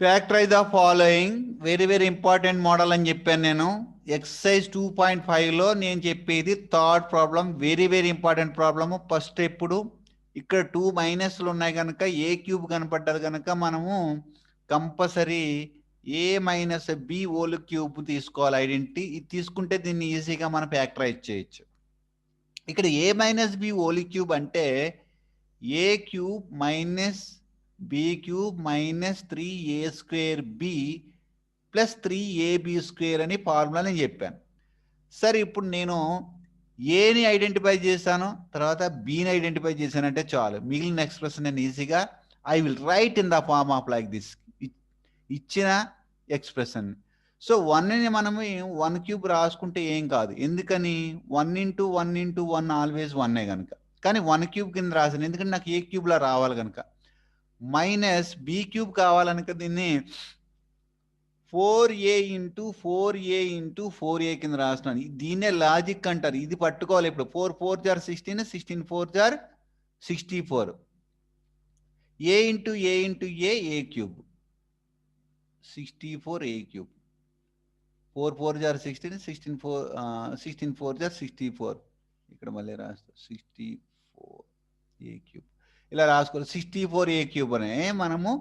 Factorise the following very very important model అని చెప్పాను నేను. ఎక్సర్సైజ్ 2.5లో నేను చెప్పేది third problem, very very important problem. First ఎప్పుడు ఇక్కడ 2 మైనస్లు ఉన్నాయి కనుక ఏ క్యూబ్ కనపడ్డది కనుక మనము compulsory a minus b whole cube తీసుకోవాలి ఐడెంటిటీ. ఇది తీసుకుంటే దీన్ని ఈజీగా మనం ఫ్యాక్టరైజ్ చేయొచ్చు. ఇక్కడ a minus b whole cube అంటే a cube minus b cube minus 3a² b plus 3ab² అని ఫార్ములా నేను చెప్పాను. సరే ఇప్పుడు నేను ఏని ఐడెంటిఫై చేశాను, తర్వాత బిని ఐడెంటిఫై చేశానంటే చాలు, మిగిలిన ఎక్స్ప్రెషన్ నేను ఈజీగా I will write in the form of like this ఇచ్చిన ఎక్స్ప్రెషన్. సో 1ని మనము 1 క్యూబ్ రాసుకుంటే ఏం కాదు, ఎందుకని 1 × 1 × 1 ఆల్వేస్ 1 కనుక. కానీ 1 క్యూబ్ కింద రాసాను ఎందుకంటే నాకు ఏ క్యూబ్లా రావాలి కనుక. మైనస్ బి క్యూబ్ కావాలనుక దీన్ని 4a × 4a × 4a కింద రాస్తున్నాను. దీన్నే లాజిక్ అంటారు. ఇది పట్టుకోవాలి. ఇప్పుడు 4 × 4 = 16, 16 × 4 = 64. a × a × a cube 64a³. 4 × 4 = 16, 16 × 4 = 64. ఇక్కడ మళ్ళీ రాస్తా 64a³ ఇలా రాసుకోవాలి. 64a³ అనే మనము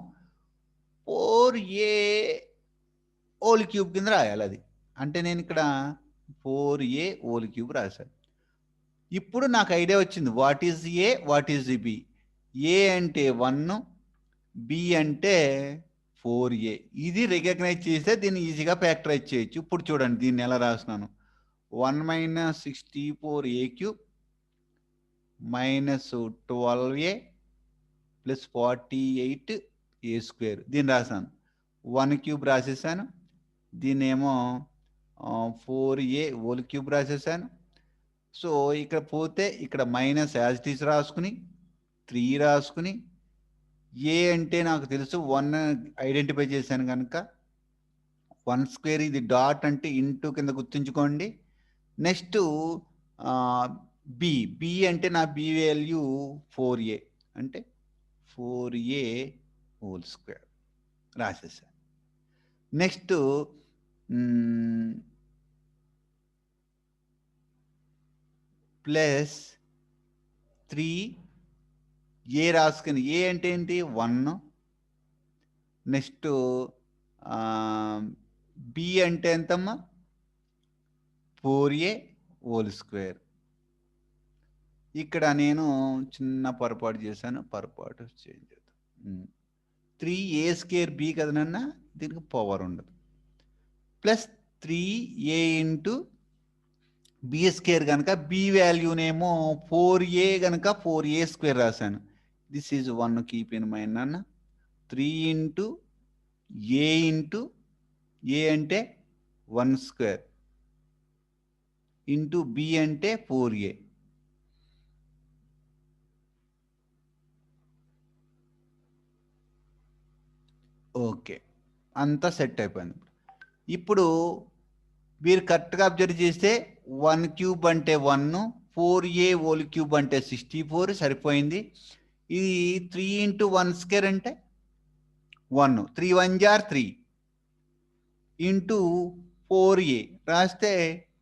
4a హోల్ క్యూబ్ కింద రాయాలి. అది అంటే నేను ఇక్కడ 4a హోల్ క్యూబ్ రాశాను. ఇప్పుడు నాకు ఐడియా వచ్చింది what is a, what is b. A అంటే 1, బి అంటే 4a. ఇది రికగ్నైజ్ చేస్తే దీన్ని ఈజీగా ఫ్యాక్టరైజ్ చేయొచ్చు. ఇప్పుడు చూడండి దీన్ని ఎలా రాస్తున్నాను. 1 - 64a³ - 12a + 48a². దీన్ని రాశాను. 1 క్యూబ్ రాసేసాను. దీన్నేమో 4a హోల్ క్యూబ్ రాసేసాను. సో ఇక్కడ పోతే ఇక్కడ మైనస్ యాజ్ ఇట్ ఈజ్ రాసుకుని 3 రాసుకుని ఏ అంటే నాకు తెలుసు 1 ఐడెంటిఫై చేశాను కనుక 1² ఇది డాట్ అంటే ఇంటూ కింద గుర్తుంచుకోండి. నెక్స్ట్ బి అంటే నా బి వాల్యూ 4a అంటే 4a² రాసేసాను. నెక్స్ట్ ప్లస్ 3a రాసుకుని ఏ అంటే ఏంటి 1. నెక్స్ట్ బి అంటే ఎంతమ్మా 4a². ఇక్కడ నేను చిన్న పొరపాటు చేశాను, పొరపాటు చేంజ్ చేద్దాం. 3a² బి కదా నాన్న, దీనికి పవర్ ఉండదు. ప్లస్ 3a × b² కనుక బి వాల్యూనేమో 4a కనుక 4a² రాశాను. This is 1 keep in mind నాన్న. 3 × a × a అంటే 1² ఇంటూ బి అంటే 4a. ఓకే, అంతా సెట్ అయిపోయింది. ఇప్పుడు మీరు కరెక్ట్గా అబ్జర్వ్ చేస్తే 1 క్యూబ్ అంటే 1, 4a హోల్ క్యూబ్ అంటే 64 సరిపోయింది. ఇది 3 × 1² అంటే 1, 3 × 1 = 3 ఇంటూ 4a రాస్తే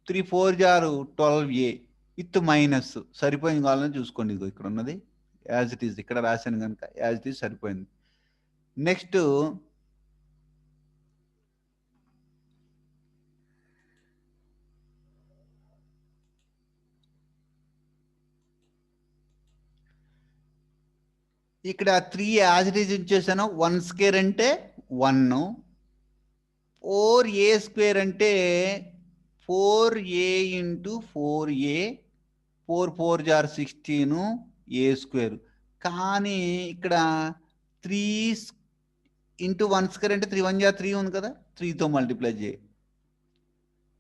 3 × 4 = 12a విత్ మైనస్ సరిపోయింది. కావాలని చూసుకోండి, ఇదిగో ఇక్కడ ఉన్నది యాజ్ ఇట్ ఈజ్ ఇక్కడ రాశాను కనుక యాజ్ ఇట్ ఈజ్ సరిపోయింది. నెక్స్ట్ ఇక్కడ 3 యాజ్ ఇట్ ఈజ్ ఉంచేసాను. 1² అంటే 1, 4a² అంటే 4a × 4a, 4 × 4 = 16a². కానీ ఇక్కడ 3 × 1² అంటే 3 × 1 = 3 ఉంది కదా, 3తో మల్టిప్లై చేయి.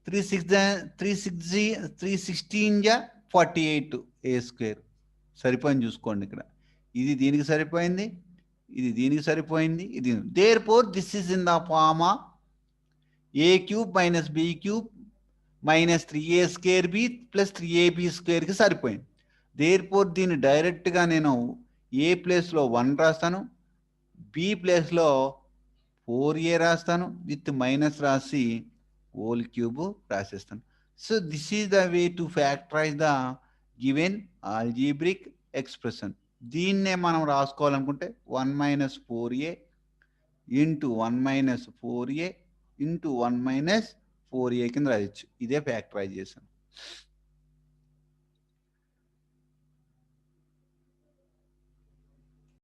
3 × 16 = 48a². సరిపోయింది చూసుకోండి. ఇక్కడ ఇది దీనికి సరిపోయింది, ఇది దీనికి సరిపోయింది, ఇది. Therefore this is in the form of a³ - b³ - 3a² b + 3ab² సరిపోయింది. దేర్ఫోర్ దీన్ని డైరెక్ట్గా నేను ఏ ప్లేస్లో 1 రాస్తాను, బి ప్లేస్లో 4a రాస్తాను, విత్ మైనస్ రాసి హోల్ క్యూబ్ రాసేస్తాను. So this is the way to factorize the given algebraic expression. దీన్నే మనం రాసుకోవాలనుకుంటే 1 - 4a into 1 - 4a into 1 - 4a కింద రాయొచ్చు. ఇదే ఫ్యాక్టరైజేషన్.